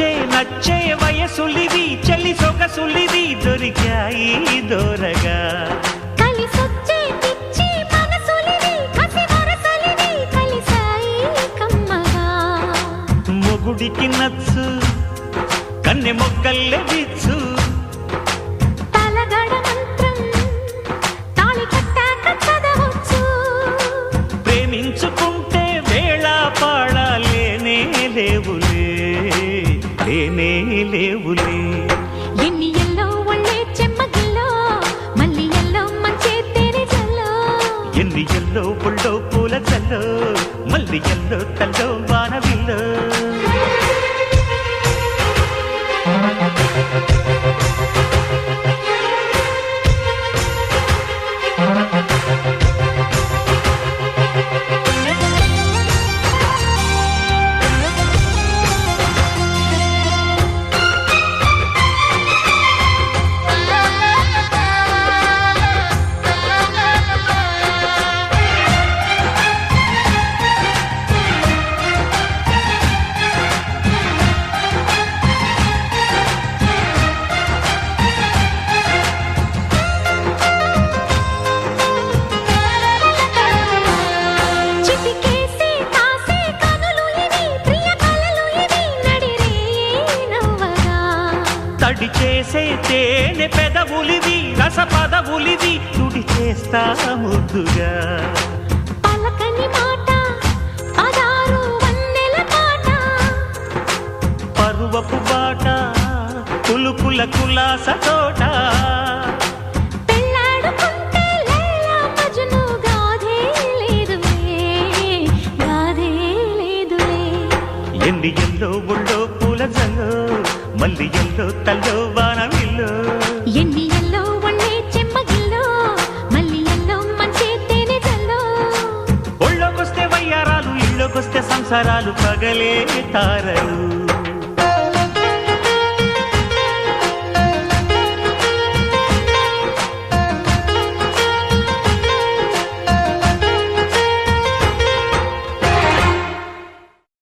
నచ్చే వయసులివి చలి సొగసులివి దొరికాయి దూరగా కలిసొచ్చే పిచ్చి మనసులివి కసి వరసలివి కలిసాయి కమ్మగా మొగుడికి నచ్చు కన్నె మొగ్గల్లె విచ్చు తలగడ మంత్రం తాళి కట్టాక చదవచ్చు ప్రేమించుకుంటే వేళ పాడాలేనే లేవులే లేనే లేవులే ఎన్ని ఎల్లో ఒళ్ళే చెమ్మగిల్లో మళ్ళీ ఎల్లో మంచే తేనె జల్లో ఎన్ని ఎల్లో పుల్లో పూల చల్లో మళ్ళీ ఎల్లో తల్లో వానవిల్లో చిటికేసి కాసే కనులు ఇవి ప్రియ కలలు ఇవి నడిరే నవ్వగా తడి చేసే తేనె పెదవులివి రస పదవులివి తుడి చేస్తా ముద్దుగా పలకని మాట పదారు వన్నెల పాట పరువపు బాట కులుకుల కులాస తోట పెళ్ళాడుకుంటే లైలా మజ్ను గాథే లేదులే గాథే లేదులే ఎన్ని ఎల్లో ఒళ్ళో పూల జల్లో మళ్ళీ ఎల్లో తల్లో వానవిల్లో ఎన్ని ఎల్లో ఒళ్ళే చెమ్మగిల్లో మళ్ళీ ఎల్లో మంచే తేనె జల్లో ఒళ్ళోకొస్తే వయ్యారాలు ఇళ్ళోకొస్తే సంసారాలు పగలే తారలు